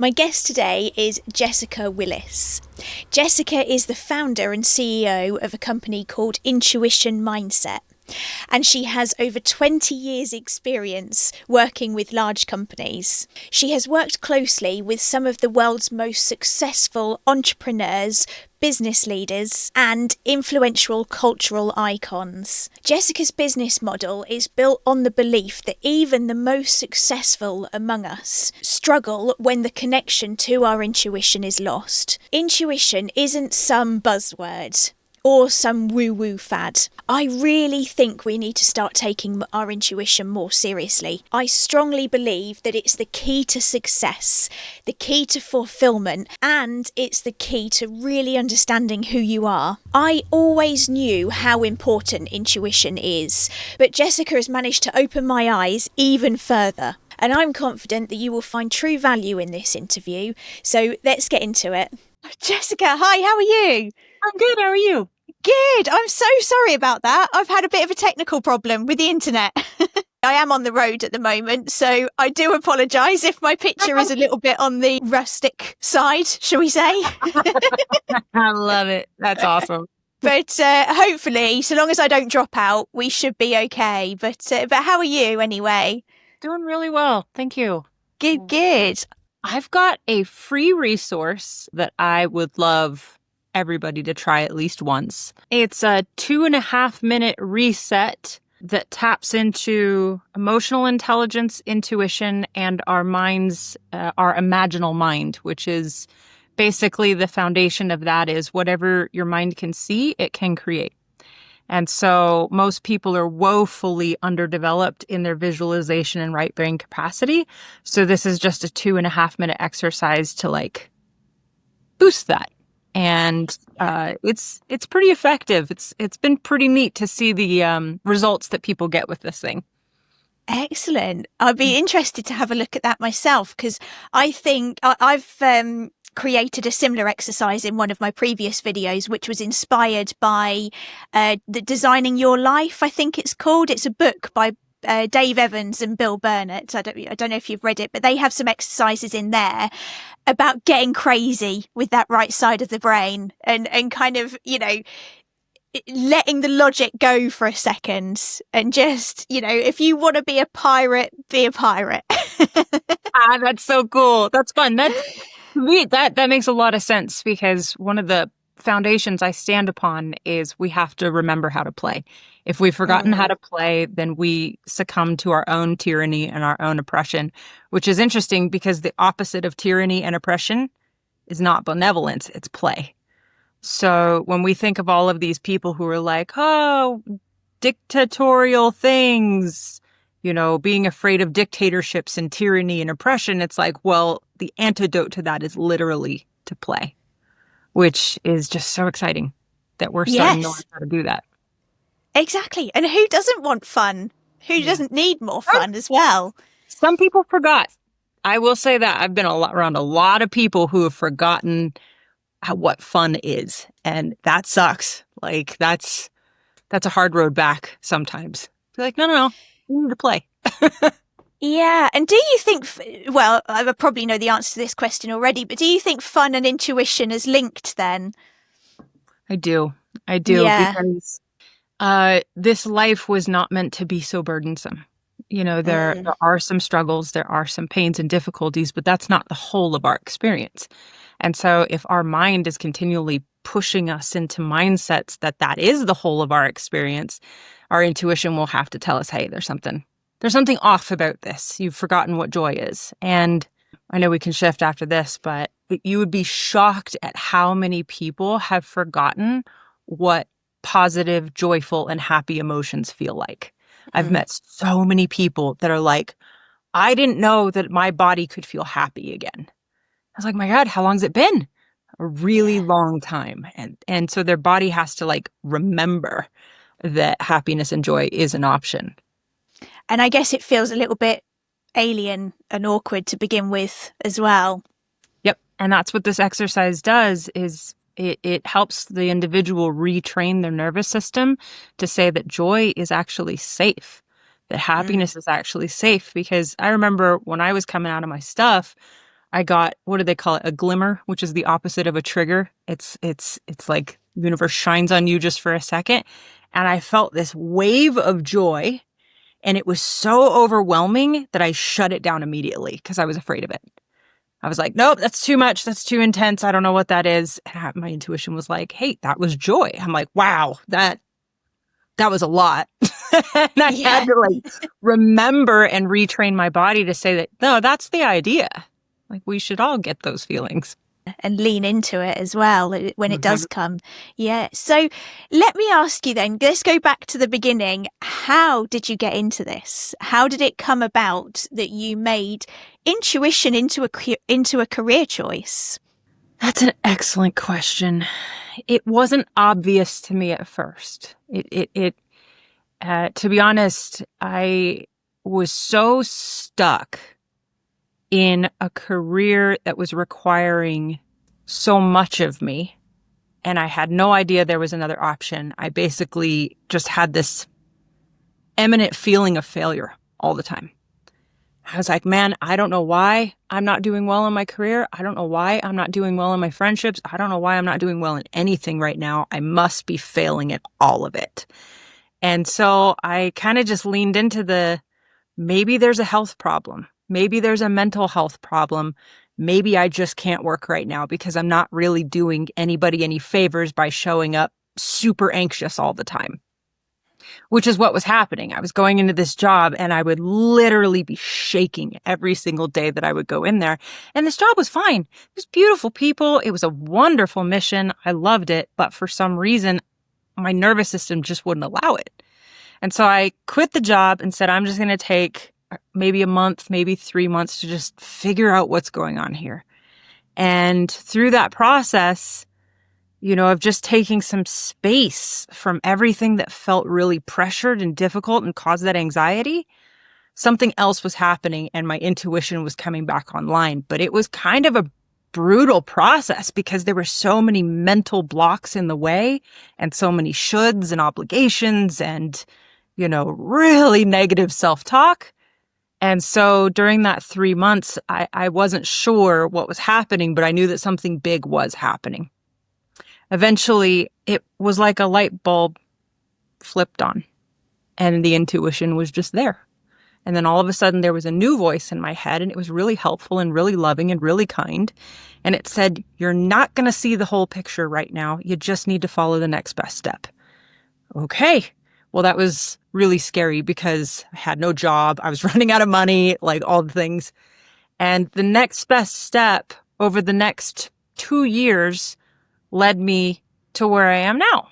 My guest today is Jessica Willis. Jessica is the founder and CEO of a company called Intuition Mindset, and she has over 20 years' experience working with large companies. She has worked closely with some of the world's most successful entrepreneurs, business leaders, and influential cultural icons. Jessica's business model is built on the belief that even the most successful among us struggle when the connection to our intuition is lost. Intuition isn't some buzzword or some woo-woo fad. I really think we need to start taking our intuition more seriously. I strongly believe that it's the key to success, the key to fulfillment, and it's the key to really understanding who you are. I always knew how important intuition is, but Jessica has managed to open my eyes even further. And I'm confident that you will find true value in this interview. So let's get into it. Jessica, hi, how are you? I'm good. How are you? Good. I'm so sorry about that. I've had a bit of a technical problem with the internet. I am on the road at the moment, so I do apologise if my picture is a little bit on the rustic side, shall we say? I love it. That's awesome. But hopefully, so long as I don't drop out, we should be okay. But how are you anyway? Doing really well. Thank you. Good. I've got a free resource that I would love everybody to try at least once. It's a 2.5-minute reset that taps into emotional intelligence, intuition, and our mind's, our imaginal mind, which is basically the foundation of that is whatever your mind can see, it can create. And so most people are woefully underdeveloped in their visualization and right brain capacity. So this is just a 2.5-minute exercise to boost that. And it's pretty effective. It's been pretty neat to see the results that people get with this thing. Excellent. I'd be interested to have a look at that myself, because I think I've created a similar exercise in one of my previous videos, which was inspired by the Designing Your Life, I think it's called. It's a book by Dave Evans and Bill Burnett. I don't know if you've read it, but they have some exercises in there about getting crazy with that right side of the brain and kind of, letting the logic go for a second and just, if you want to be a pirate, be a pirate. That's so cool. That's fun. That makes a lot of sense, because one of the foundations I stand upon is we have to remember how to play. If we've forgotten how to play, then we succumb to our own tyranny and our own oppression, which is interesting because the opposite of tyranny and oppression is not benevolence, it's play. So when we think of all of these people who are like, oh, dictatorial things, being afraid of dictatorships and tyranny and oppression, it's like, well, the antidote to that is literally to play, which is just so exciting that we're starting to learn how to do that. Exactly. And who doesn't want fun? Who doesn't need more fun as well? Some people forgot. I will say that I've been around a lot of people who have forgotten what fun is. And that sucks. That's a hard road back sometimes. Be like, no, you need to play. Yeah. And do you think, well, I probably know the answer to this question already, but do you think fun and intuition is linked then? I do. Yeah. Because this life was not meant to be so burdensome. There are some struggles, there are some pains and difficulties, but that's not the whole of our experience. And so if our mind is continually pushing us into mindsets that is the whole of our experience, our intuition will have to tell us, hey, there's something off about this. You've forgotten what joy is. And I know we can shift after this, but you would be shocked at how many people have forgotten what positive, joyful, and happy emotions feel like. I've met so many people that are like, I didn't know that my body could feel happy again. I was like, my God, how long's it been? A really long time. And so their body has to remember that happiness and joy is an option. And I guess it feels a little bit alien and awkward to begin with as well. Yep. And that's what this exercise does is it helps the individual retrain their nervous system to say that joy is actually safe, that happiness is actually safe. Because I remember when I was coming out of my stuff, I got, what do they call it? A glimmer, which is the opposite of a trigger. It's like the universe shines on you just for a second. And I felt this wave of joy, and it was so overwhelming that I shut it down immediately because I was afraid of it. I was like, nope, that's too much. That's too intense. I don't know what that is. And my intuition was like, hey, that was joy. I'm like, wow, that was a lot. And I had to like remember and retrain my body to say that, no, that's the idea. Like, we should all get those feelings. And lean into it as well when it does come. Yeah. So let me ask you then, let's go back to the beginning. How did you get into this? How did it come about that you made intuition into a career choice? That's an excellent question. It wasn't obvious to me at first. To be honest, I was so stuck in a career that was requiring so much of me, and I had no idea there was another option. I basically just had this imminent feeling of failure all the time. I was like, man, I don't know why I'm not doing well in my career. I don't know why I'm not doing well in my friendships. I don't know why I'm not doing well in anything right now. I must be failing at all of it. And so I kind of just leaned into maybe there's a health problem. Maybe there's a mental health problem. Maybe I just can't work right now because I'm not really doing anybody any favors by showing up super anxious all the time, which is what was happening. I was going into this job and I would literally be shaking every single day that I would go in there. And this job was fine. It was beautiful people. It was a wonderful mission. I loved it. But for some reason, my nervous system just wouldn't allow it. And so I quit the job and said, I'm just going to take maybe a month, maybe 3 months to just figure out what's going on here. And through that process, of just taking some space from everything that felt really pressured and difficult and caused that anxiety, something else was happening and my intuition was coming back online. But it was kind of a brutal process because there were so many mental blocks in the way and so many shoulds and obligations and, really negative self-talk. And so during that 3 months, I wasn't sure what was happening, but I knew that something big was happening. Eventually, it was like a light bulb flipped on and the intuition was just there. And then all of a sudden there was a new voice in my head, and it was really helpful and really loving and really kind. And it said, you're not going to see the whole picture right now. You just need to follow the next best step. Okay. Well, that was really scary because I had no job. I was running out of money, like all the things. And the next best step over the next 2 years led me to where I am now,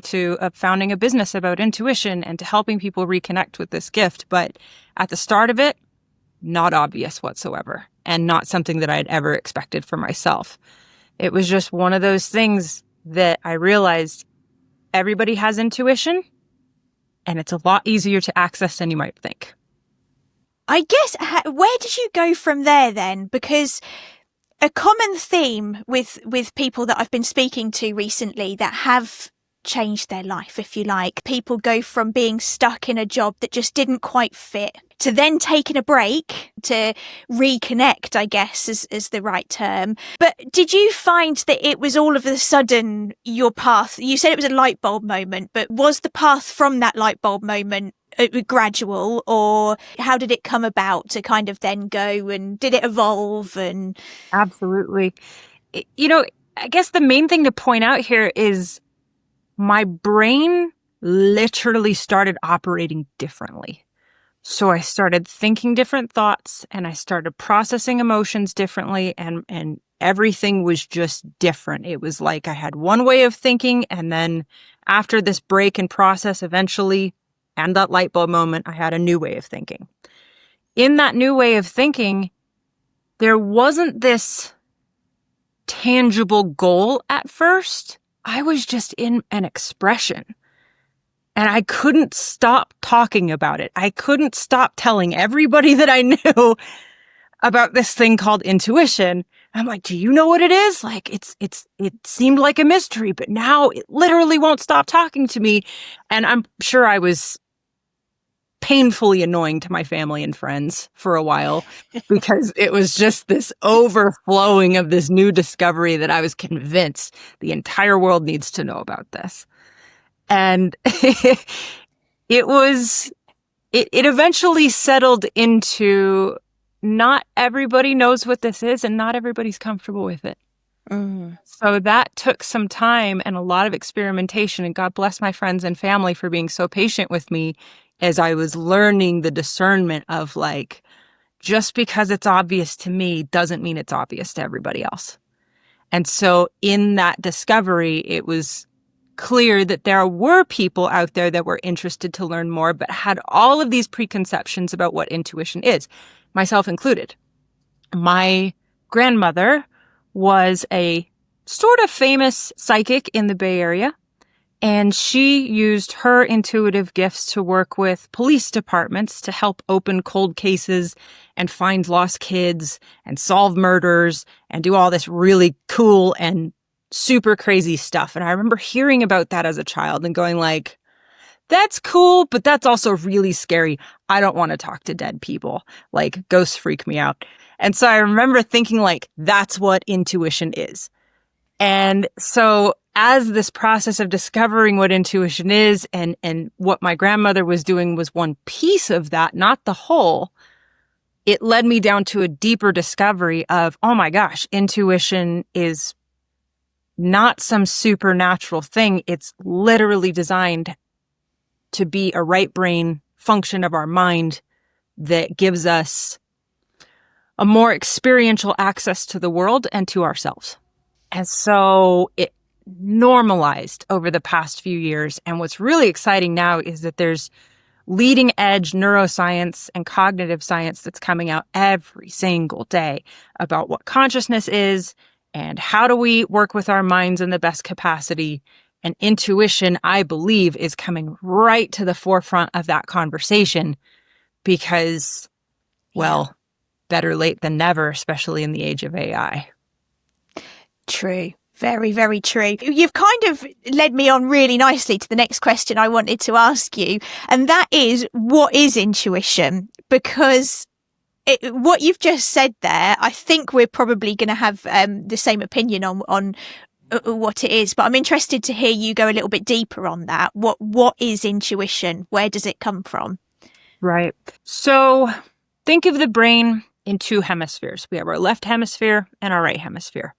to founding a business about intuition and to helping people reconnect with this gift. But at the start of it, not obvious whatsoever, and not something that I'd ever expected for myself. It was just one of those things that I realized everybody has intuition, and it's a lot easier to access than you might think. I guess, where did you go from there then? Because a common theme with people that I've been speaking to recently that have changed their life, if you like, people go from being stuck in a job that just didn't quite fit to then taking a break to reconnect, I guess is the right term. But did you find that it was all of a sudden your path? You said it was a light bulb moment, but was the path from that light bulb moment gradual, or how did it come about to kind of then go, and did it evolve? And Absolutely. I guess the main thing to point out here is my brain literally started operating differently. So I started thinking different thoughts and I started processing emotions differently, and everything was just different. It was like I had one way of thinking, and then after this break and process eventually, and that light bulb moment, I had a new way of thinking. In that new way of thinking, there wasn't this tangible goal at first. I was just in an expression. And I couldn't stop talking about it. I couldn't stop telling everybody that I knew about this thing called intuition. I'm like, do you know what it is? Like, it seemed like a mystery, but now it literally won't stop talking to me. And I'm sure I was painfully annoying to my family and friends for a while because it was just this overflowing of this new discovery that I was convinced the entire world needs to know about this. And it eventually settled into not everybody knows what this is and not everybody's comfortable with it. So that took some time and a lot of experimentation, and God bless my friends and family for being so patient with me as I was learning the discernment of like, just because it's obvious to me doesn't mean it's obvious to everybody else. And so in that discovery, it was clear that there were people out there that were interested to learn more, but had all of these preconceptions about what intuition is, myself included. My grandmother was a sort of famous psychic in the Bay Area, and she used her intuitive gifts to work with police departments to help open cold cases and find lost kids and solve murders and do all this really cool and super crazy stuff. And I remember hearing about that as a child and going like, that's cool, but that's also really scary. I don't want to talk to dead people. Like, ghosts freak me out. And so I remember thinking like, that's what intuition is. And so as this process of discovering what intuition is and what my grandmother was doing was one piece of that, not the whole, it led me down to a deeper discovery of, oh my gosh, intuition is not some supernatural thing. It's literally designed to be a right brain function of our mind that gives us a more experiential access to the world and to ourselves. And so it normalized over the past few years. And what's really exciting now is that there's leading edge neuroscience and cognitive science that's coming out every single day about what consciousness is and how do we work with our minds in the best capacity. And intuition, I believe, is coming right to the forefront of that conversation because, well, better late than never, especially in the age of AI. True. Very, very true. You've kind of led me on really nicely to the next question I wanted to ask you, and that is, what is intuition? Because what you've just said there, I think we're probably going to have the same opinion on what it is, but I'm interested to hear you go a little bit deeper on that. What is intuition? Where does it come from? Right. So think of the brain in two hemispheres. We have our left hemisphere and our right hemisphere.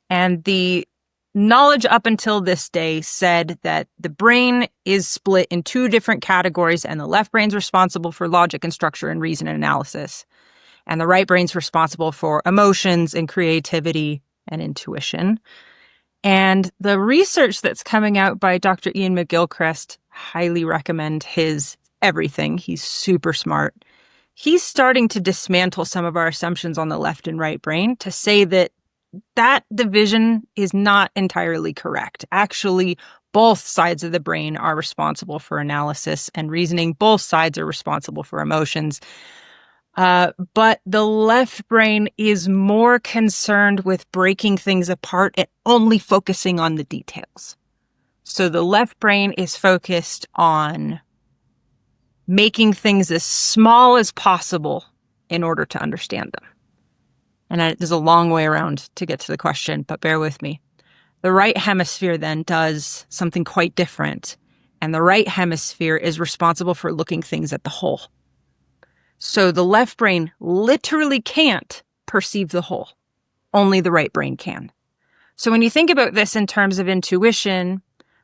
And the knowledge up until this day said that the brain is split in two different categories, and the left brain's responsible for logic and structure and reason and analysis. And the right brain's responsible for emotions and creativity and intuition. And the research that's coming out by Dr. Ian McGilchrist, highly recommend his everything. He's super smart. He's starting to dismantle some of our assumptions on the left and right brain to say that that division is not entirely correct. Actually, both sides of the brain are responsible for analysis and reasoning. Both sides are responsible for emotions. But the left brain is more concerned with breaking things apart and only focusing on the details. So the left brain is focused on making things as small as possible in order to understand them. And there's a long way around to get to the question, but bear with me. The right hemisphere then does something quite different. And the right hemisphere is responsible for looking things at the whole. So the left brain literally can't perceive the whole. Only the right brain can. So when you think about this in terms of intuition,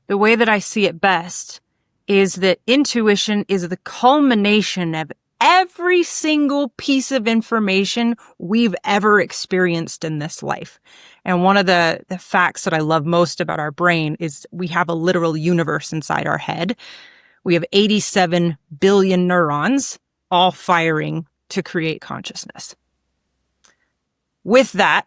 the way that I see it best is that intuition is the culmination of every single piece of information we've ever experienced in this life. And one of the facts that I love most about our brain is we have a literal universe inside our head. We have 87 billion neurons all firing to create consciousness. With that,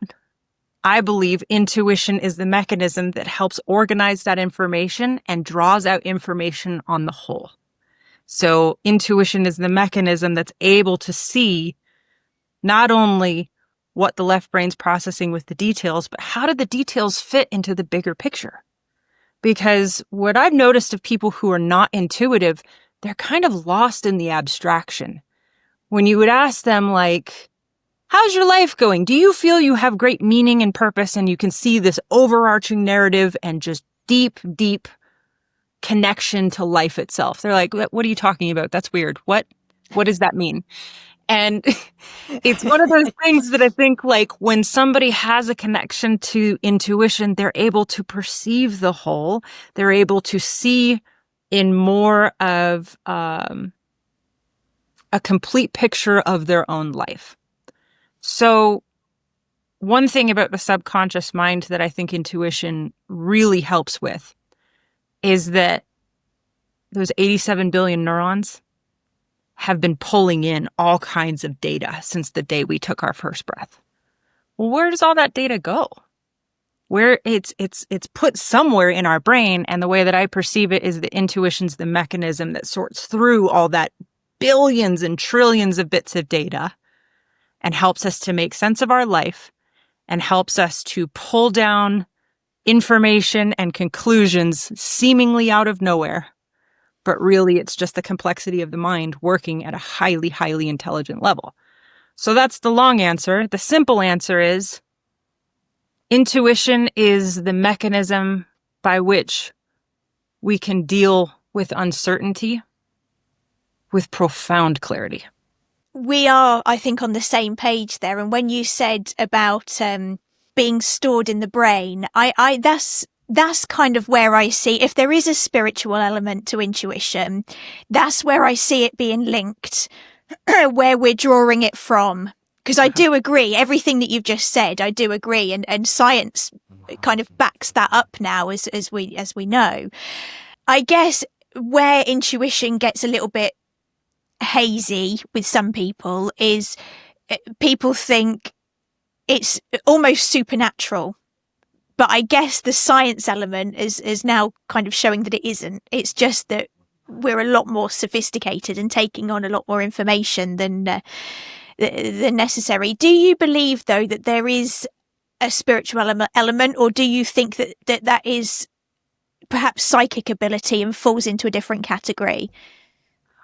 I believe intuition is the mechanism that helps organize that information and draws out information on the whole. So intuition is the mechanism that's able to see not only what the left brain's processing with the details, but how do the details fit into the bigger picture? Because what I've noticed of people who are not intuitive, they're kind of lost in the abstraction. When you would ask them, like, how's your life going? Do you feel you have great meaning and purpose and you can see this overarching narrative and just deep, deep connection to life itself? They're like, what are you talking about? That's weird. What does that mean? And it's one of those things that I think, like, when somebody has a connection to intuition, they're able to perceive the whole. They're able to see in more of a complete picture of their own life. So one thing about the subconscious mind that I think intuition really helps with is that those 87 billion neurons have been pulling in all kinds of data since the day we took our first breath. Well, where does all that data go? Where it's put somewhere in our brain, and the way that I perceive it is that intuition's the mechanism that sorts through all that billions and trillions of bits of data and helps us to make sense of our life and helps us to pull down information and conclusions seemingly out of nowhere. But really, it's just the complexity of the mind working at a highly, highly intelligent level. So that's the long answer. The simple answer is intuition is the mechanism by which we can deal with uncertainty with profound clarity. We are, I think, on the same page there. And when you said about being stored in the brain, that's kind of where I see, if there is a spiritual element to intuition, that's where I see it being linked, where we're drawing it from. Because I do agree, everything that you've just said, I do agree. And science kind of backs that up now, as we know. I guess where intuition gets a little bit hazy with some people is people think it's almost supernatural. But I guess the science element is now kind of showing that it isn't. It's just that we're a lot more sophisticated and taking on a lot more information than necessary. Do you believe, though, that there is a spiritual element, or do you think that is perhaps psychic ability and falls into a different category?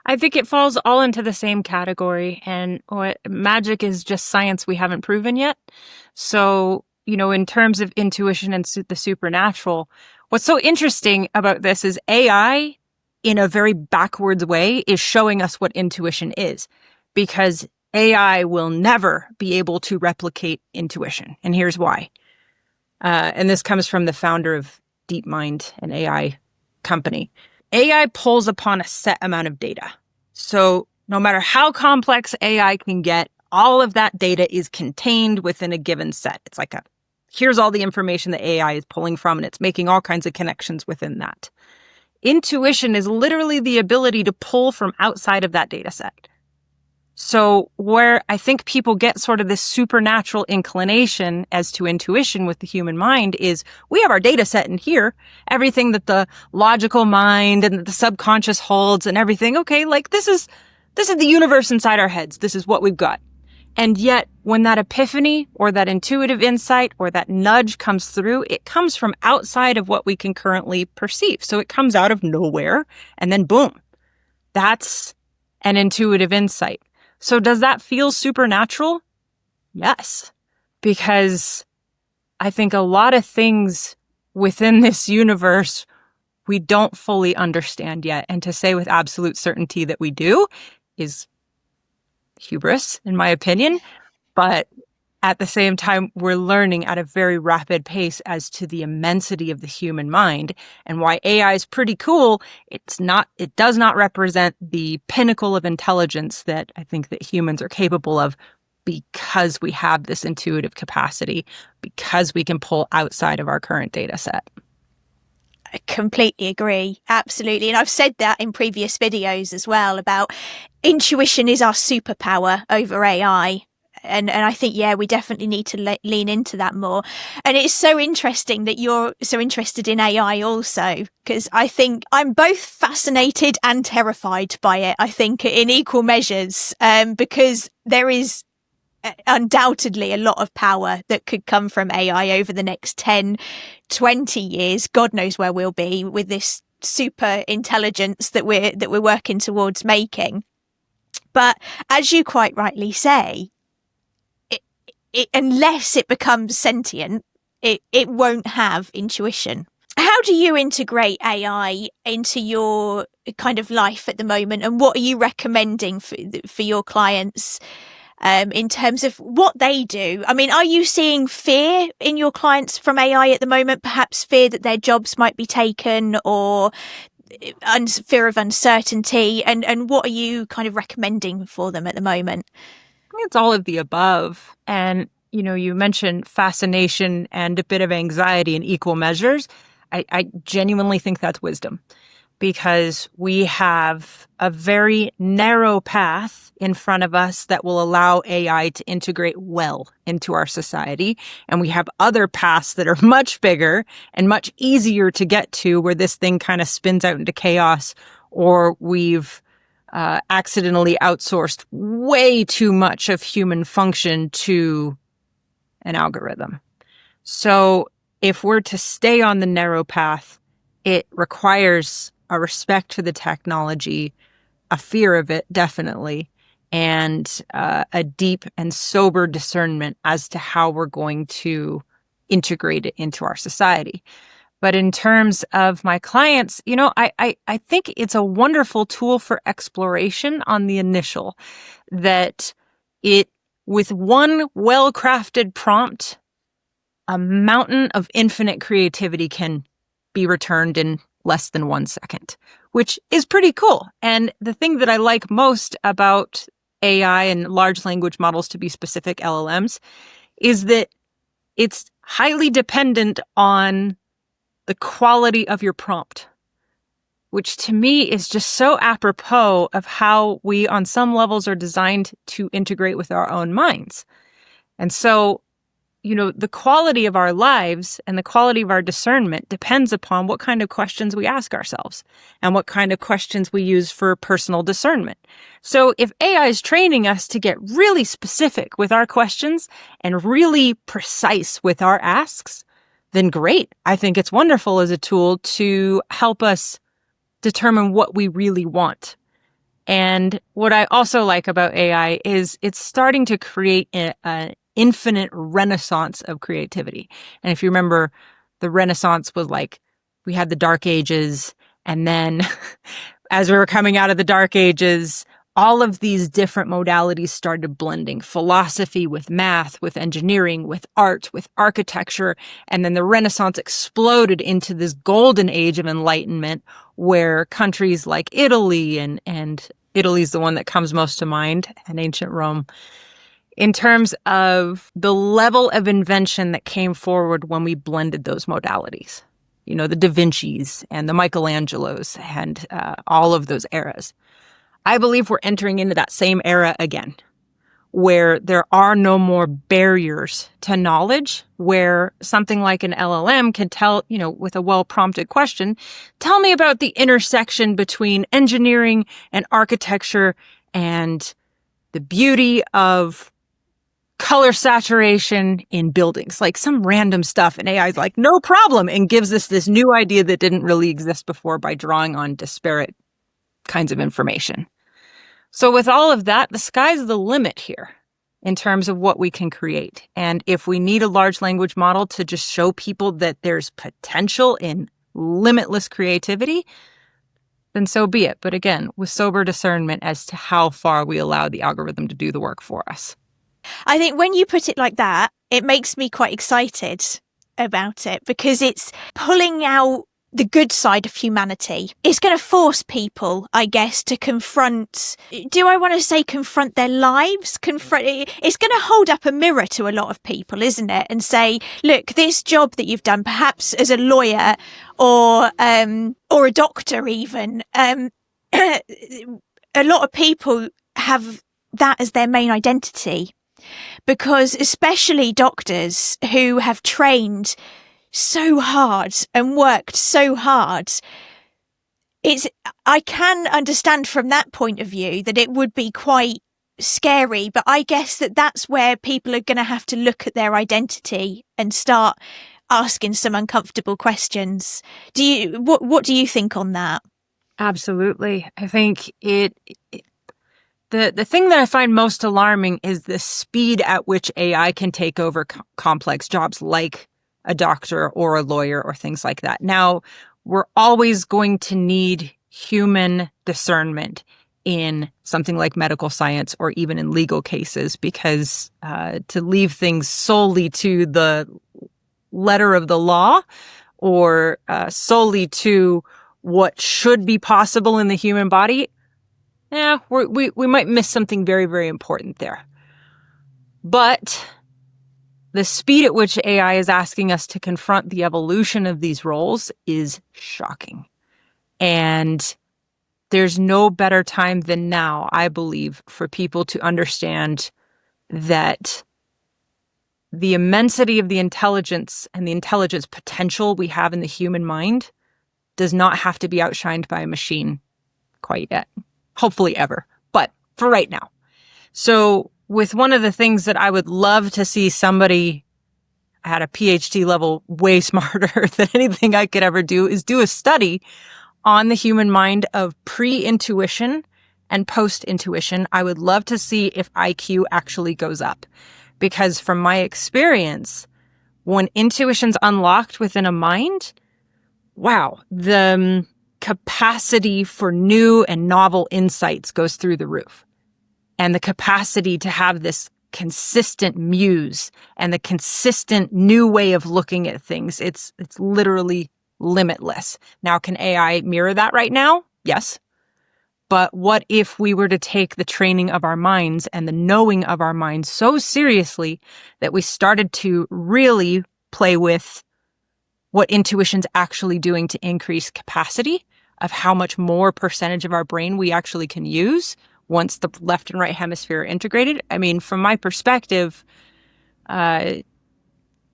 I think it falls all into the same category, and magic is just science we haven't proven yet. So, in terms of intuition and the supernatural, what's so interesting about this is AI, in a very backwards way, is showing us what intuition is, because AI will never be able to replicate intuition. And here's why. And this comes from the founder of DeepMind, an AI company. AI pulls upon a set amount of data. So no matter how complex AI can get, all of that data is contained within a given set. It's like here's all the information that AI is pulling from, and it's making all kinds of connections within that. Intuition is literally the ability to pull from outside of that data set. So where I think people get sort of this supernatural inclination as to intuition with the human mind is we have our data set in here, everything that the logical mind and the subconscious holds and everything. Okay, like this is the universe inside our heads. This is what we've got. And yet when that epiphany or that intuitive insight or that nudge comes through, it comes from outside of what we can currently perceive. So it comes out of nowhere and then boom, that's an intuitive insight. So does that feel supernatural? Yes, because I think a lot of things within this universe we don't fully understand yet. And to say with absolute certainty that we do is hubris, in my opinion. But at the same time, we're learning at a very rapid pace as to the immensity of the human mind and why AI is pretty cool. It does not represent the pinnacle of intelligence that I think that humans are capable of, because we have this intuitive capacity, because we can pull outside of our current data set. I completely agree. Absolutely. And I've said that in previous videos as well about intuition is our superpower over AI. And I think, yeah, we definitely need to lean into that more. And it's so interesting that you're so interested in AI also, because I think I'm both fascinated and terrified by it, I think, in equal measures, because there is undoubtedly a lot of power that could come from AI over the next 10, 20 years. God knows where we'll be with this super intelligence that we're working towards making. But as you quite rightly say, unless it becomes sentient, it won't have intuition. How do you integrate AI into your kind of life at the moment, and what are you recommending for your clients in terms of what they do? I mean, are you seeing fear in your clients from AI at the moment? Perhaps fear that their jobs might be taken, or fear of uncertainty? And what are you kind of recommending for them at the moment? I think it's all of the above. And, you mentioned fascination and a bit of anxiety in equal measures. I genuinely think that's wisdom, because we have a very narrow path in front of us that will allow AI to integrate well into our society. And we have other paths that are much bigger and much easier to get to, where this thing kind of spins out into chaos, or we've accidentally outsourced way too much of human function to an algorithm. So if we're to stay on the narrow path, it requires a respect for the technology, a fear of it, definitely, and a deep and sober discernment as to how we're going to integrate it into our society. But in terms of my clients, I think it's a wonderful tool for exploration on the initial, that with one well-crafted prompt, a mountain of infinite creativity can be returned in less than 1 second, which is pretty cool. And the thing that I like most about AI and large language models, to be specific, LLMs, is that it's highly dependent on the quality of your prompt, which to me is just so apropos of how we on some levels are designed to integrate with our own minds. And so, the quality of our lives and the quality of our discernment depends upon what kind of questions we ask ourselves and what kind of questions we use for personal discernment. So if AI is training us to get really specific with our questions and really precise with our asks, then great. I think it's wonderful as a tool to help us determine what we really want. And what I also like about AI is it's starting to create an infinite renaissance of creativity. And if you remember, the Renaissance was like, we had the Dark Ages, and then as we were coming out of the Dark Ages, all of these different modalities started blending: philosophy with math, with engineering, with art, with architecture. And then the Renaissance exploded into this golden age of enlightenment, where countries like Italy, and Italy's the one that comes most to mind, and ancient Rome, in terms of the level of invention that came forward when we blended those modalities. The Da Vinci's and the Michelangelos and all of those eras. I believe we're entering into that same era again, where there are no more barriers to knowledge, where something like an LLM can tell, with a well-prompted question, tell me about the intersection between engineering and architecture and the beauty of color saturation in buildings, like some random stuff. And AI is like, no problem, and gives us this new idea that didn't really exist before by drawing on disparate kinds of information. So with all of that, the sky's the limit here in terms of what we can create. And if we need a large language model to just show people that there's potential in limitless creativity, then so be it. But again, with sober discernment as to how far we allow the algorithm to do the work for us. I think when you put it like that, it makes me quite excited about it, because it's pulling out the good side of humanity. It's going to force people, I guess, to confront, do I want to say confront their lives? It's going to hold up a mirror to a lot of people, isn't it? And say, look, this job that you've done, perhaps as a lawyer or a doctor even, a lot of people have that as their main identity. Because especially doctors who have trained so hard and worked so hard, I can understand from that point of view that it would be quite scary, but I guess that's where people are going to have to look at their identity and start asking some uncomfortable questions. What do you think on that? Absolutely. I think the thing that I find most alarming is the speed at which AI can take over complex jobs like a doctor or a lawyer or things like that. Now, we're always going to need human discernment in something like medical science or even in legal cases, because to leave things solely to the letter of the law or solely to what should be possible in the human body, we might miss something very, very important there. But the speed at which AI is asking us to confront the evolution of these roles is shocking. And there's no better time than now, I believe, for people to understand that the immensity of the intelligence and the intelligence potential we have in the human mind does not have to be outshined by a machine quite yet. Hopefully ever, but for right now. So with one of the things that I would love to see somebody at a PhD level way smarter than anything I could ever do is do a study on the human mind of pre-intuition and post-intuition. I would love to see if IQ actually goes up, because from my experience, when intuition's unlocked within a mind, wow, the capacity for new and novel insights goes through the roof. And the capacity to have this consistent muse and the consistent new way of looking at things, it's literally limitless. Now, can AI mirror that right now? Yes. But what if we were to take the training of our minds and the knowing of our minds so seriously that we started to really play with what intuition's actually doing to increase capacity of how much more percentage of our brain we actually can use once the left and right hemisphere are integrated? I mean, from my perspective, well,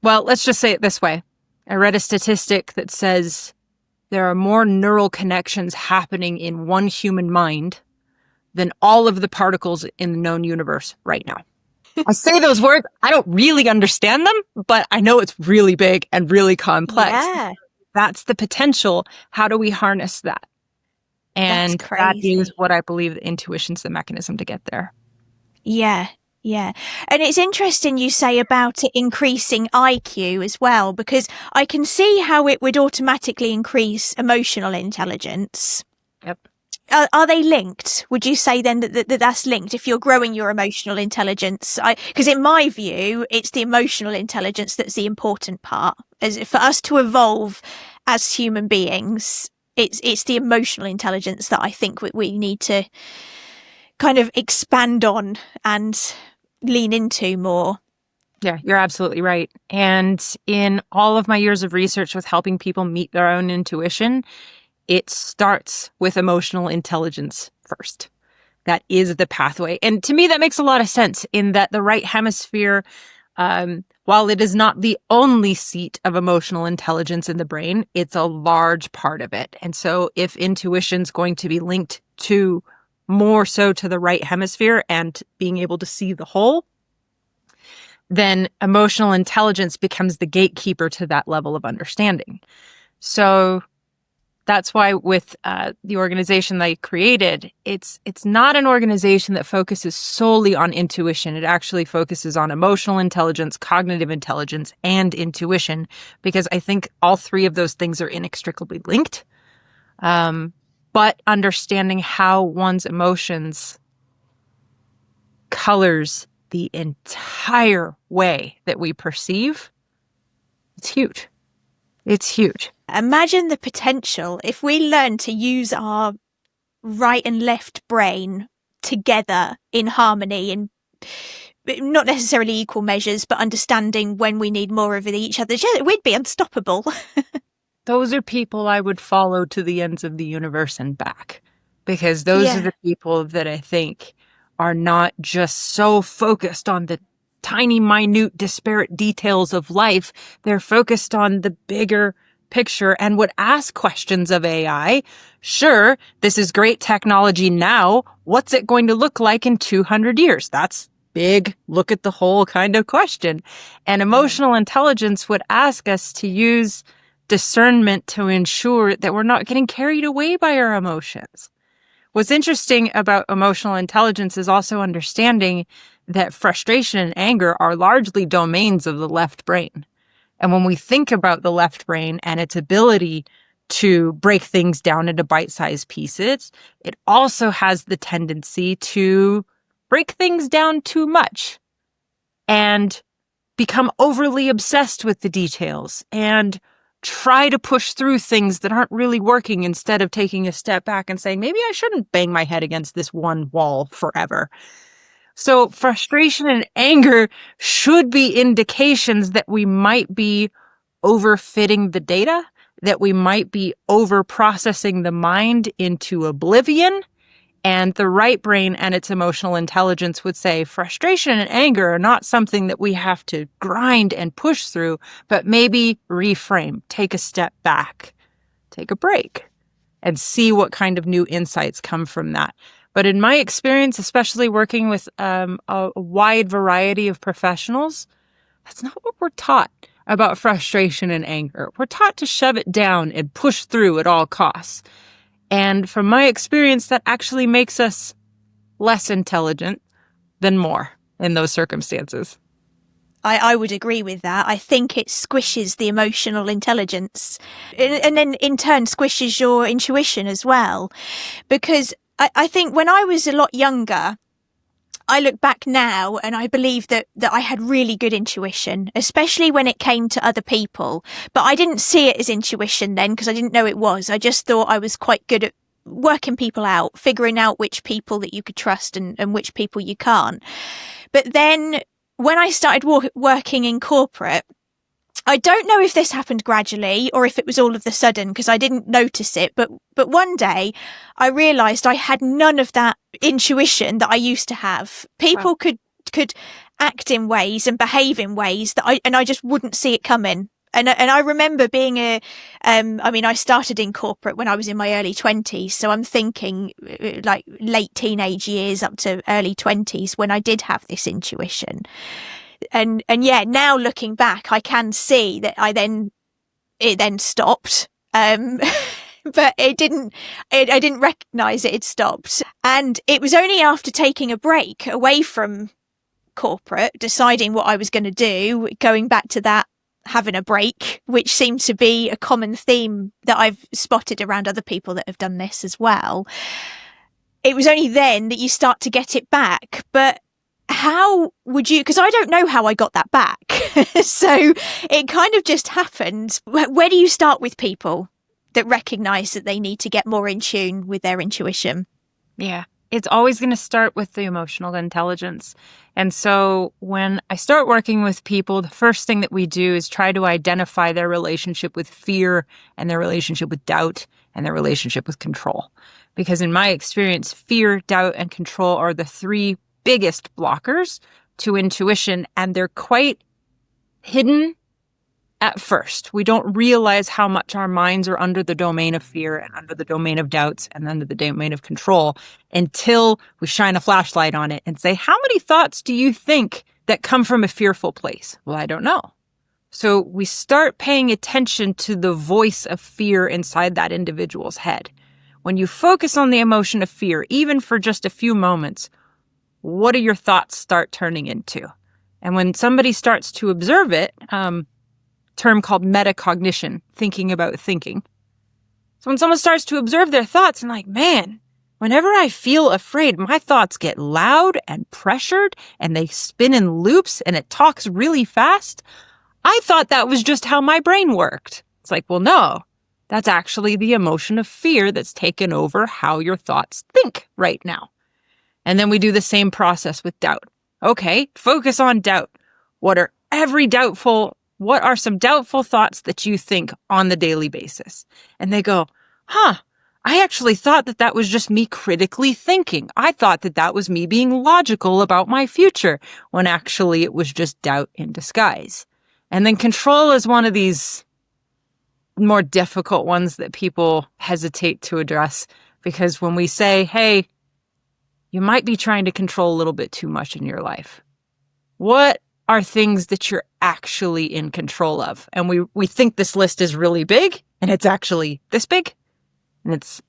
let's just say it this way. I read a statistic that says there are more neural connections happening in one human mind than all of the particles in the known universe right now. I say those words, I don't really understand them, but I know it's really big and really complex. Yeah. That's the potential. How do we harness that? And that is what I believe intuition's the mechanism to get there. Yeah. Yeah. And it's interesting you say about it increasing IQ as well, because I can see how it would automatically increase emotional intelligence. Yep. Are they linked? Would you say then that that's linked if you're growing your emotional intelligence? Because in my view, it's the emotional intelligence that's the important part. As for us to evolve as human beings, it's the emotional intelligence that I think we need to kind of expand on and lean into more. Yeah, you're absolutely right. And in all of my years of research with helping people meet their own intuition, it starts with emotional intelligence first. That is the pathway. And to me, that makes a lot of sense in that the right hemisphere, while it is not the only seat of emotional intelligence in the brain, it's a large part of it. And so if intuition's going to be linked to more so to the right hemisphere and being able to see the whole, then emotional intelligence becomes the gatekeeper to that level of understanding. So that's why with the organization that I created, it's not an organization that focuses solely on intuition. It actually focuses on emotional intelligence, cognitive intelligence, and intuition, because I think all three of those things are inextricably linked. But understanding how one's emotions colors the entire way that we perceive, it's huge. It's huge. Imagine the potential if we learn to use our right and left brain together in harmony, in not necessarily equal measures, but understanding when we need more of each other. We'd be unstoppable. Those are people I would follow to the ends of the universe and back, because those are the people that I think are not just so focused on the tiny, minute, disparate details of life. They're focused on the bigger picture and would ask questions of AI. Sure, this is great technology now. What's it going to look like in 200 years? That's big, look at the whole kind of question. And emotional intelligence would ask us to use discernment to ensure that we're not getting carried away by our emotions. What's interesting about emotional intelligence is also understanding that frustration and anger are largely domains of the left brain. And when we think about the left brain and its ability to break things down into bite-sized pieces, it also has the tendency to break things down too much and become overly obsessed with the details and try to push through things that aren't really working instead of taking a step back and saying, maybe I shouldn't bang my head against this one wall forever. So frustration and anger should be indications that we might be overfitting the data, that we might be over-processing the mind into oblivion. And the right brain and its emotional intelligence would say frustration and anger are not something that we have to grind and push through, but maybe reframe, take a step back, take a break, and see what kind of new insights come from that. But in my experience, especially working with a wide variety of professionals, that's not what we're taught about frustration and anger. We're taught to shove it down and push through at all costs. And from my experience, that actually makes us less intelligent than more in those circumstances. I would agree with that. I think it squishes the emotional intelligence and then in turn squishes your intuition as well. Because I think when I was a lot younger, I look back now and I believe that I had really good intuition, especially when it came to other people. But I didn't see it as intuition then because I didn't know it was. I just thought I was quite good at working people out, figuring out which people that you could trust and which people you can't. But then when I started working in corporate, I don't know if this happened gradually or if it was all of the sudden because I didn't notice it. But one day I realised I had none of that intuition that I used to have. People could act in ways and behave in ways that I just wouldn't see it coming. And I remember being I started in corporate when I was in my early 20s. So I'm thinking like late teenage years up to early 20s when I did have this intuition. And yeah, now looking back, I can see that it then stopped. But I didn't recognize it had stopped. And it was only after taking a break away from corporate, deciding what I was going to do, going back to that, having a break, which seemed to be a common theme that I've spotted around other people that have done this as well. It was only then that you start to get it back. But how would you, because I don't know how I got that back. So it kind of just happened. Where do you start with people that recognize that they need to get more in tune with their intuition? Yeah, it's always going to start with the emotional intelligence. And so when I start working with people, the first thing that we do is try to identify their relationship with fear and their relationship with doubt and their relationship with control. Because in my experience, fear, doubt, and control are the three biggest blockers to intuition, and they're quite hidden at first. We don't realize how much our minds are under the domain of fear and under the domain of doubts and under the domain of control until we shine a flashlight on it and say, how many thoughts do you think that come from a fearful place? Well, I don't know. So we start paying attention to the voice of fear inside that individual's head. When you focus on the emotion of fear, even for just a few moments, what do your thoughts start turning into? And when somebody starts to observe it, term called metacognition, thinking about thinking. So when someone starts to observe their thoughts and like, man, whenever I feel afraid, my thoughts get loud and pressured and they spin in loops and it talks really fast. I thought that was just how my brain worked. It's like, well, no, that's actually the emotion of fear that's taken over how your thoughts think right now. And then we do the same process with doubt. Okay, focus on doubt. What are some doubtful thoughts that you think on the daily basis? And they go, I actually thought that was just me critically thinking. I thought that was me being logical about my future, when actually it was just doubt in disguise. And then control is one of these more difficult ones that people hesitate to address, because when we say, hey, you might be trying to control a little bit too much in your life, What are things that you're actually in control of? And we think this list is really big, and it's actually this big. And it's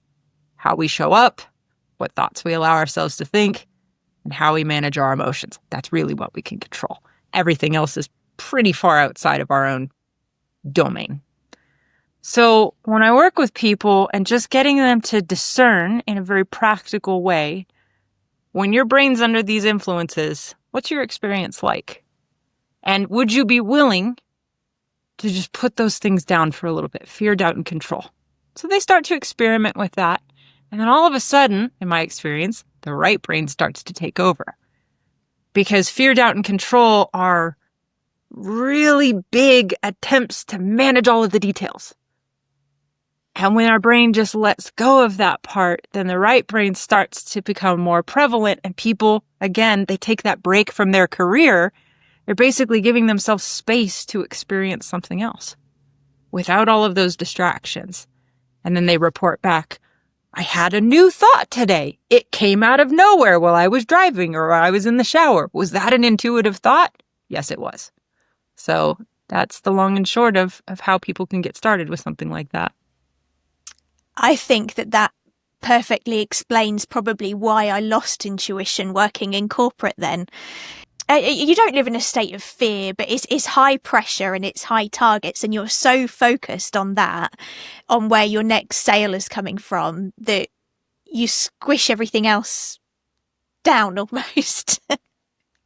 how we show up, what thoughts we allow ourselves to think, and how we manage our emotions. That's really what we can control. Everything else is pretty far outside of our own domain. So when I work with people and just getting them to discern in a very practical way, when your brain's under these influences, what's your experience like? And would you be willing to just put those things down for a little bit? Fear, doubt, and control. So they start to experiment with that. And then all of a sudden, in my experience, the right brain starts to take over. Because fear, doubt, and control are really big attempts to manage all of the details. And when our brain just lets go of that part, then the right brain starts to become more prevalent. And people, again, they take that break from their career. They're basically giving themselves space to experience something else without all of those distractions. And then they report back, I had a new thought today. It came out of nowhere while I was driving or while I was in the shower. Was that an intuitive thought? Yes, it was. So that's the long and short of how people can get started with something like that. I think that perfectly explains probably why I lost intuition working in corporate then. You don't live in a state of fear, but it's high pressure and it's high targets, and you're so focused on that, on where your next sale is coming from, that you squish everything else down almost.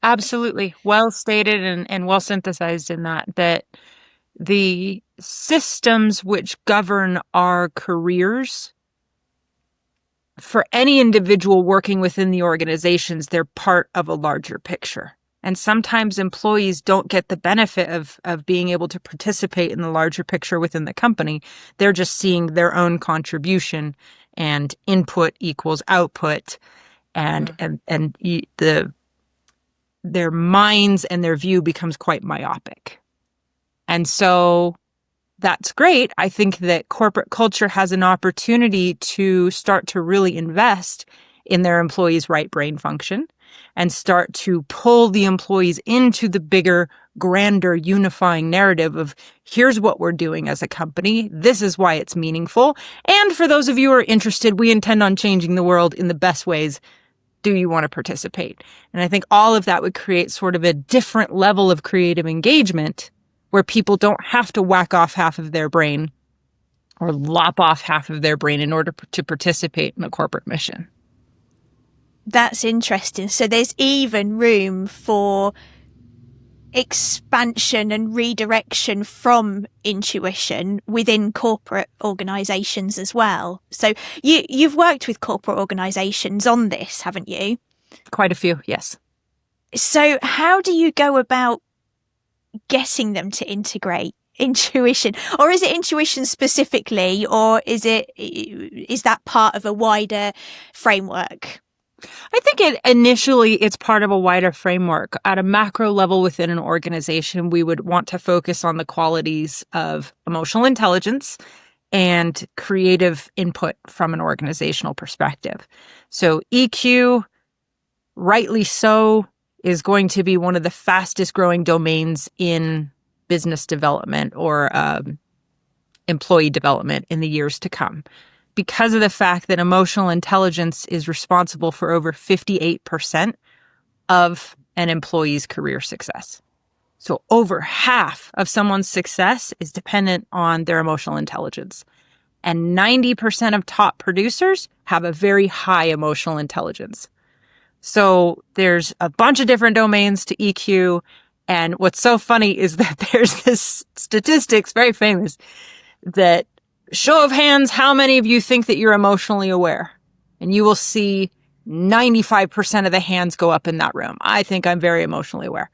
Absolutely. Well stated and well synthesized in that the systems which govern our careers, for any individual working within the organizations, they're part of a larger picture. And sometimes employees don't get the benefit of being able to participate in the larger picture within the company. They're just seeing their own contribution, and input equals output, and their minds and their view becomes quite myopic. And so that's great. I think that corporate culture has an opportunity to start to really invest in their employees' right brain function and start to pull the employees into the bigger, grander, unifying narrative of here's what we're doing as a company. This is why it's meaningful. And for those of you who are interested, we intend on changing the world in the best ways. Do you want to participate? And I think all of that would create sort of a different level of creative engagement where people don't have to whack off half of their brain or lop off half of their brain in order to participate in a corporate mission. That's interesting. So there's even room for expansion and redirection from intuition within corporate organisations as well. So you've worked with corporate organisations on this, haven't you? Quite a few, yes. So how do you go about getting them to integrate intuition? Or is it intuition specifically, or is that part of a wider framework? I think initially it's part of a wider framework. At a macro level within an organization, we would want to focus on the qualities of emotional intelligence and creative input from an organizational perspective. So EQ, rightly so, is going to be one of the fastest growing domains in business development or employee development in the years to come, because of the fact that emotional intelligence is responsible for over 58% of an employee's career success. So over half of someone's success is dependent on their emotional intelligence. And 90% of top producers have a very high emotional intelligence. So there's a bunch of different domains to EQ. And what's so funny is that there's this statistics, very famous, that show of hands, how many of you think that you're emotionally aware? And you will see 95% of the hands go up in that room. I think I'm very emotionally aware.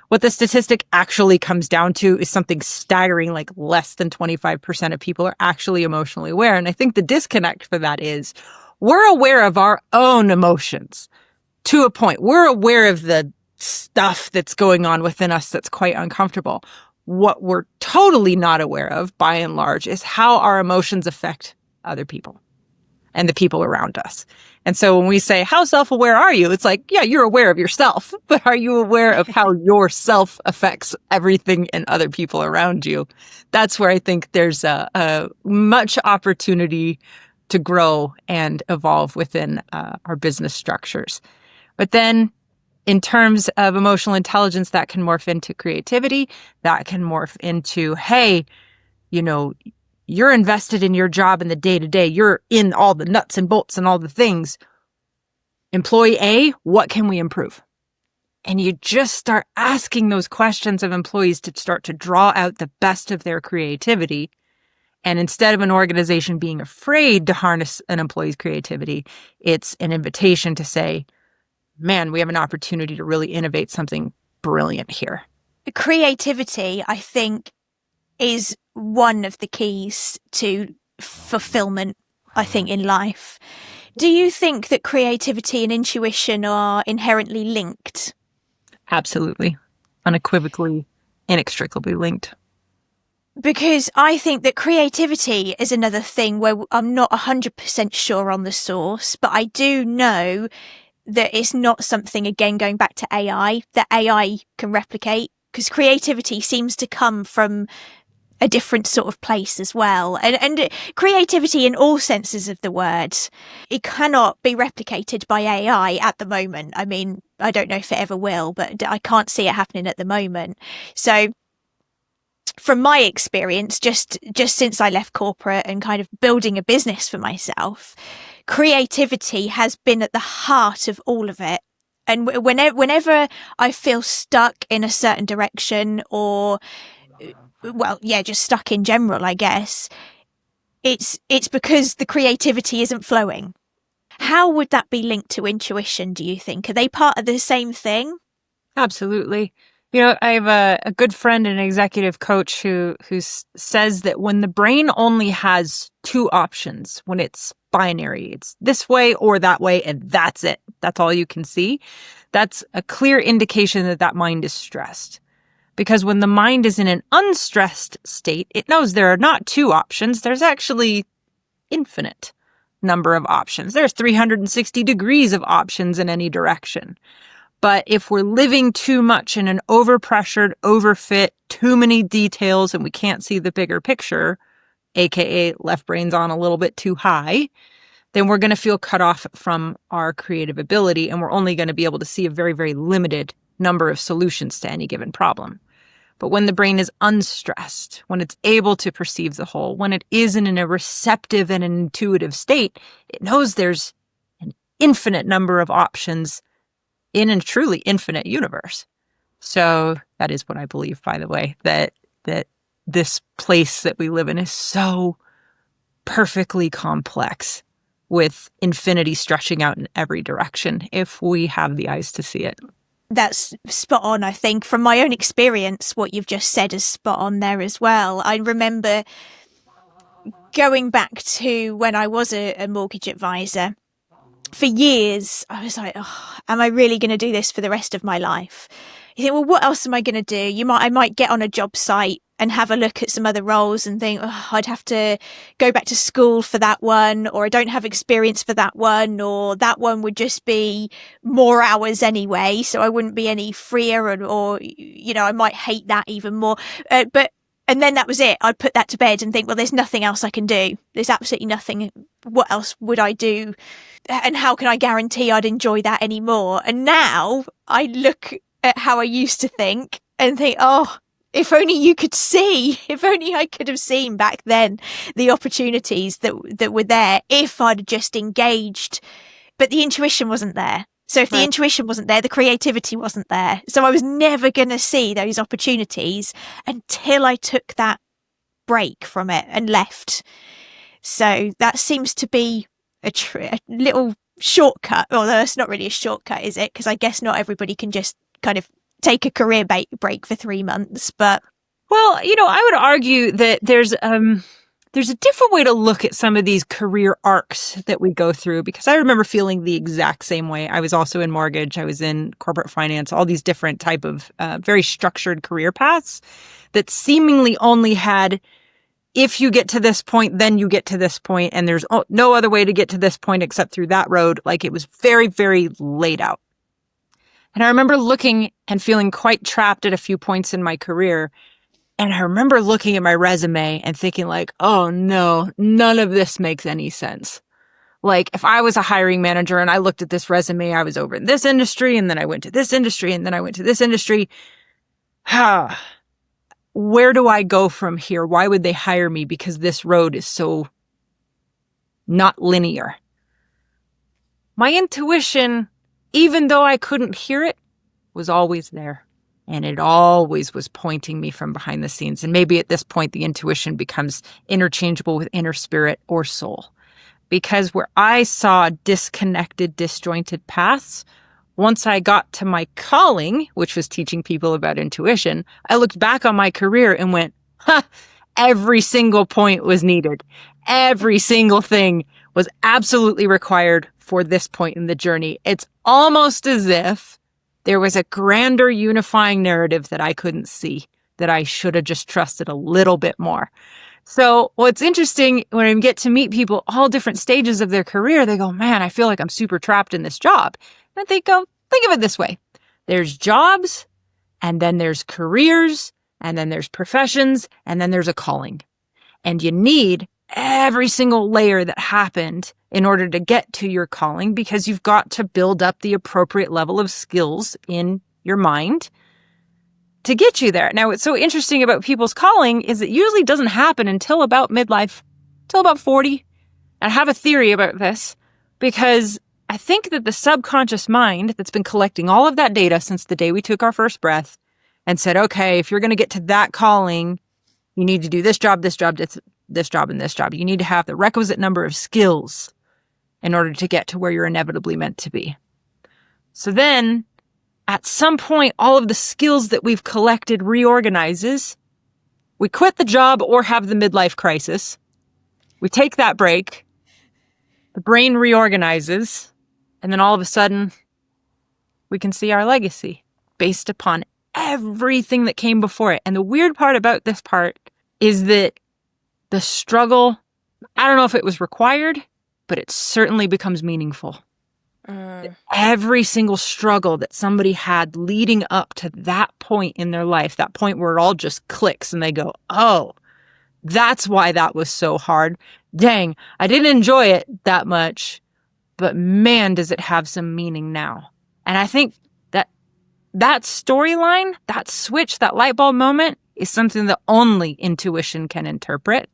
What the statistic actually comes down to is something staggering, like less than 25% of people are actually emotionally aware. And I think the disconnect for that is we're aware of our own emotions to a point. We're aware of the stuff that's going on within us that's quite uncomfortable. What we're totally not aware of, by and large, is how our emotions affect other people and the people around us. And so when we say, how self-aware are you? It's like, yeah, you're aware of yourself, but are you aware of how yourself affects everything and other people around you? That's where I think there's a much opportunity to grow and evolve within our business structures. But then in terms of emotional intelligence, that can morph into creativity. That can morph into, hey, you're invested in your job in the day-to-day. You're in all the nuts and bolts and all the things. Employee A, what can we improve? And you just start asking those questions of employees to start to draw out the best of their creativity. And instead of an organization being afraid to harness an employee's creativity, it's an invitation to say, man, we have an opportunity to really innovate something brilliant here. Creativity, I think, is one of the keys to fulfillment, I think, in life. Do you think that creativity and intuition are inherently linked? Absolutely. Unequivocally, inextricably linked. Because I think that creativity is another thing where I'm not 100% sure on the source, but I do know that it's not something, again, going back to AI, that AI can replicate, because creativity seems to come from a different sort of place as well. And creativity in all senses of the word, it cannot be replicated by AI at the moment. I mean, I don't know if it ever will, but I can't see it happening at the moment. So from my experience, just since I left corporate and kind of building a business for myself, creativity has been at the heart of all of it. And whenever I feel stuck in a certain direction or, well, yeah, just stuck in general, I guess, it's because the creativity isn't flowing. How would that be linked to intuition, do you think? Are they part of the same thing? Absolutely. I have a good friend and executive coach who says that when the brain only has two options, when it's binary, it's this way or that way, and that's it. That's all you can see. That's a clear indication that mind is stressed. Because when the mind is in an unstressed state, it knows there are not two options. There's actually infinite number of options. There's 360 degrees of options in any direction. But if we're living too much in an overpressured, overfit, too many details, and we can't see the bigger picture, aka left brain's on a little bit too high, then we're going to feel cut off from our creative ability, and we're only going to be able to see a very, very limited number of solutions to any given problem. But when the brain is unstressed, when it's able to perceive the whole, when it is in a receptive and an intuitive state, it knows there's an infinite number of options in a truly infinite universe. So that is what I believe, by the way, that this place that we live in is so perfectly complex with infinity stretching out in every direction if we have the eyes to see it. That's spot on, I think. From my own experience, what you've just said is spot on there as well. I remember going back to when I was a mortgage advisor. For years, I was like, oh, am I really going to do this for the rest of my life? You think, well, what else am I going to do? I might get on a job site and have a look at some other roles and think, oh, I'd have to go back to school for that one, or I don't have experience for that one, or that one would just be more hours anyway, so I wouldn't be any freer, or I might hate that even more. And then that was it. I'd put that to bed and think, well, there's nothing else I can do. There's absolutely nothing. What else would I do? And how can I guarantee I'd enjoy that anymore? And now I look at how I used to think and think, oh, if only you could see, if only I could have seen back then the opportunities that were there if I'd just engaged. But the intuition wasn't there. So if the intuition wasn't there, the creativity wasn't there. So I was never going to see those opportunities until I took that break from it and left. So that seems to be a little shortcut. Although it's not really a shortcut, is it? Because I guess not everybody can just kind of take a career break for 3 months. But well, I would argue that there's a different way to look at some of these career arcs that we go through, because I remember feeling the exact same way. I was also in mortgage. I was in corporate finance, all these different type of very structured career paths that seemingly only had if you get to this point, then you get to this point, and there's no other way to get to this point except through that road. Like, it was very, very laid out. And I remember looking and feeling quite trapped at a few points in my career. And I remember looking at my resume and thinking like, oh no, none of this makes any sense. Like, if I was a hiring manager and I looked at this resume, I was over in this industry, and then I went to this industry, and then I went to this industry. Where do I go from here? Why would they hire me? Because this road is so not linear. My intuition, even though I couldn't hear it, was always there. And it always was pointing me from behind the scenes. And maybe at this point, the intuition becomes interchangeable with inner spirit or soul. Because where I saw disconnected, disjointed paths, once I got to my calling, which was teaching people about intuition, I looked back on my career and went, every single point was needed. Every single thing was absolutely required for this point in the journey. It's almost as if there was a grander unifying narrative that I couldn't see, that I should have just trusted a little bit more. So what's interesting, when I get to meet people all different stages of their career, they go, man, I feel like I'm super trapped in this job. And they go, think of it this way. There's jobs, and then there's careers, and then there's professions, and then there's a calling. And you need every single layer that happened in order to get to your calling, because you've got to build up the appropriate level of skills in your mind to get you there. Now, what's so interesting about people's calling is it usually doesn't happen until about midlife, till about 40. I have a theory about this because I think that the subconscious mind that's been collecting all of that data since the day we took our first breath and said, okay, if you're going to get to that calling, you need to do this job, this job, this job, and this job. You need to have the requisite number of skills in order to get to where you're inevitably meant to be. So then, at some point, all of the skills that we've collected reorganizes. We quit the job or have the midlife crisis. We take that break. The brain reorganizes. And then all of a sudden, we can see our legacy based upon everything that came before it. And the weird part about this part is that the struggle, I don't know if it was required, but it certainly becomes meaningful. Every single struggle that somebody had leading up to that point in their life, that point where it all just clicks and they go, oh, that's why that was so hard. Dang, I didn't enjoy it that much, but man, does it have some meaning now. And I think that storyline, that switch, that light bulb moment is something that only intuition can interpret.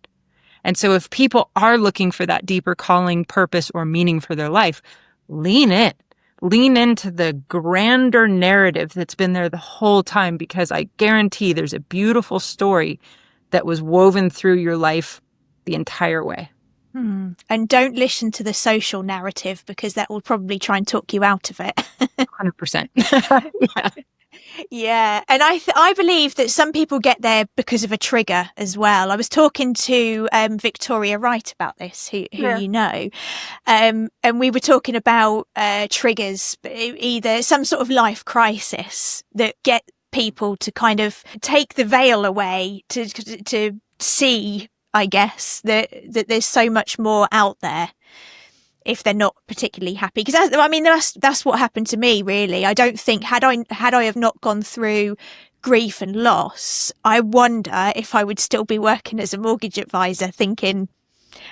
And so if people are looking for that deeper calling, purpose, or meaning for their life, lean in. Lean into the grander narrative that's been there the whole time, because I guarantee there's a beautiful story that was woven through your life the entire way. And don't listen to the social narrative, because that will probably try and talk you out of it. 100%. Yeah. Yeah. And I believe that some people get there because of a trigger as well. I was talking to Victoria Wright about this, who you know. And we were talking about triggers, either some sort of life crisis that get people to kind of take the veil away to see, I guess, that there's so much more out there if they're not particularly happy. Because that's what happened to me, really. I don't think had I have not gone through grief and loss, I wonder if I would still be working as a mortgage advisor,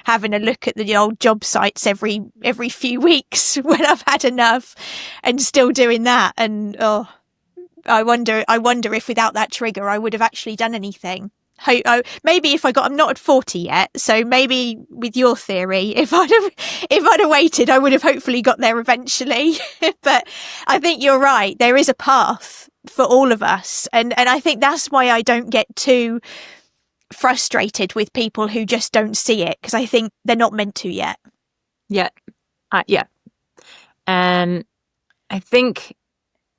having a look at the old job sites every few weeks when I've had enough, and still doing that. And I wonder if without that trigger I would have actually done anything. Maybe if I'm not at 40 yet, so maybe with your theory, if I'd have waited, I would have hopefully got there eventually. But I think you're right. There is a path for all of us, and I think that's why I don't get too frustrated with people who just don't see it, because I think they're not meant to yet. Yeah. And I think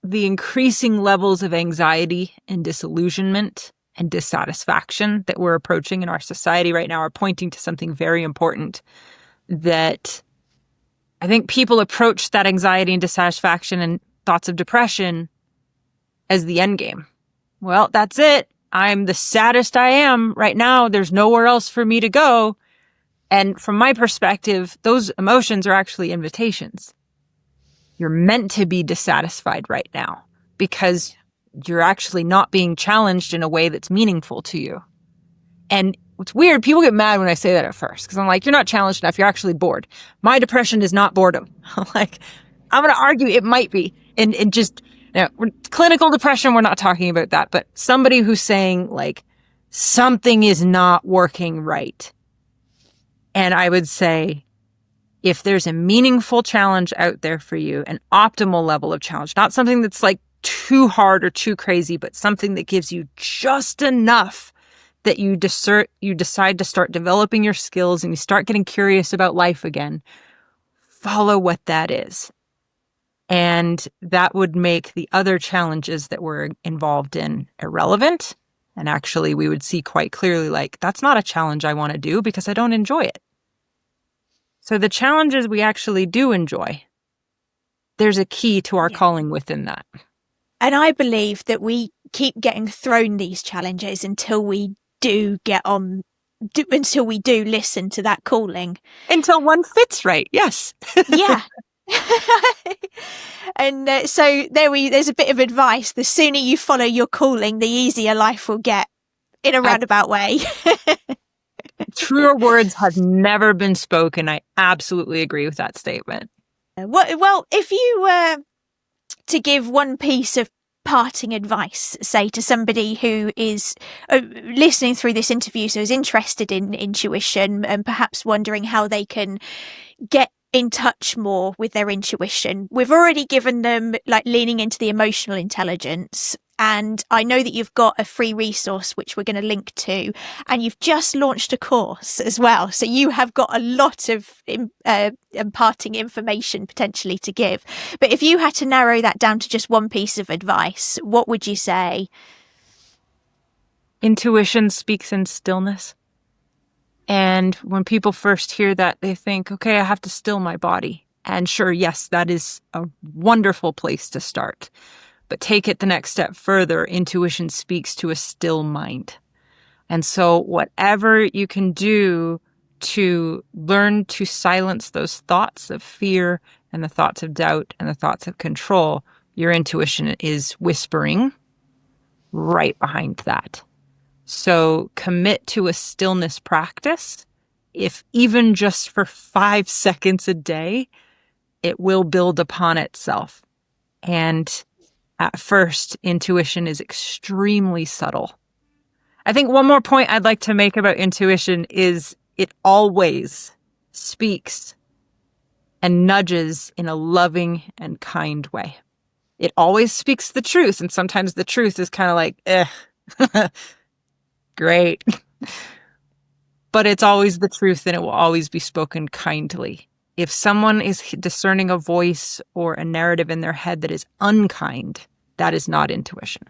the increasing levels of anxiety and disillusionment and dissatisfaction that we're approaching in our society right now are pointing to something very important, that I think people approach that anxiety and dissatisfaction and thoughts of depression as the end game. Well, that's it. I'm the saddest I am right now. There's nowhere else for me to go. And from my perspective, those emotions are actually invitations. You're meant to be dissatisfied right now because you're actually not being challenged in a way that's meaningful to you. And it's weird. People get mad when I say that at first because I'm like, you're not challenged enough. You're actually bored. My depression is not boredom. I'm going to argue it might be. And just, clinical depression, we're not talking about that. But somebody who's saying like something is not working right. And I would say, if there's a meaningful challenge out there for you, an optimal level of challenge, not something that's like too hard or too crazy, but something that gives you just enough that you decide to start developing your skills and you start getting curious about life again, follow what that is. And that would make the other challenges that we're involved in irrelevant. And actually, we would see quite clearly, like, that's not a challenge I want to do because I don't enjoy it. So the challenges we actually do enjoy, there's a key to our calling within that. And I believe that we keep getting thrown these challenges until we do until we do listen to that calling. Until one fits right, yes. Yeah. And so there's a bit of advice. The sooner you follow your calling, the easier life will get in a roundabout way. Truer words have never been spoken. I absolutely agree with that statement. Well, if you were to give one piece of parting advice, say, to somebody who is listening through this interview, so is interested in intuition and perhaps wondering how they can get in touch more with their intuition. We've already given them like leaning into the emotional intelligence. And I know that you've got a free resource, which we're going to link to, and you've just launched a course as well. So you have got a lot of imparting information potentially to give. But if you had to narrow that down to just one piece of advice, what would you say? Intuition speaks in stillness. And when people first hear that, they think, okay, I have to still my body. And sure, yes, that is a wonderful place to start. But take it the next step further. Intuition speaks to a still mind. And so whatever you can do to learn to silence those thoughts of fear and the thoughts of doubt and the thoughts of control, your intuition is whispering right behind that. So commit to a stillness practice. If even just for 5 seconds a day, it will build upon itself. And at first, intuition is extremely subtle. I think one more point I'd like to make about intuition is it always speaks and nudges in a loving and kind way. It always speaks the truth, and sometimes the truth is kind of like, great. But it's always the truth, and it will always be spoken kindly. If someone is discerning a voice or a narrative in their head that is unkind, that is not intuition.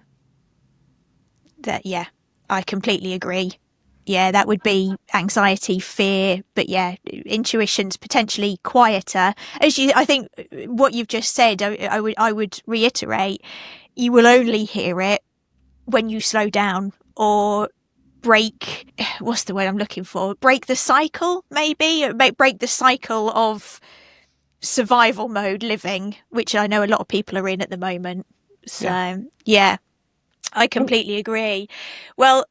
Yeah, I completely agree. Yeah, that would be anxiety, fear, but yeah, intuition's potentially quieter. I think what you've just said, I would reiterate, you will only hear it when you slow down or break, what's the word I'm looking for? Break the cycle, maybe? Break the cycle of survival mode living, which I know a lot of people are in at the moment. So, yeah, I completely agree. Well,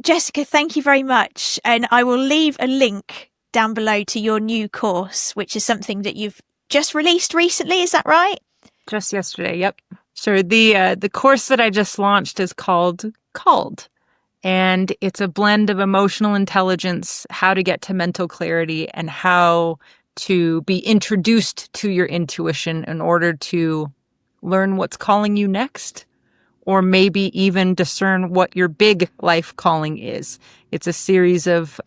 Jessica, thank you very much. And I will leave a link down below to your new course, which is something that you've just released recently. Is that right? Just yesterday, yep. Sure. The course that I just launched is called. And it's a blend of emotional intelligence, how to get to mental clarity, and how to be introduced to your intuition in order to learn what's calling you next, or maybe even discern what your big life calling is. It's a series of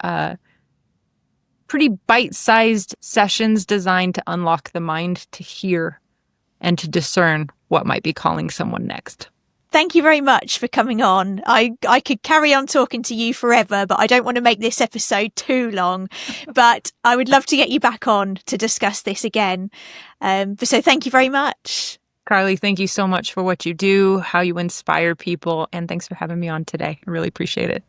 pretty bite-sized sessions designed to unlock the mind to hear and to discern what might be calling someone next. Thank you very much for coming on. I could carry on talking to you forever, but I don't want to make this episode too long. But I would love to get you back on to discuss this again. So thank you very much. Carly, thank you so much for what you do, how you inspire people, and thanks for having me on today. I really appreciate it.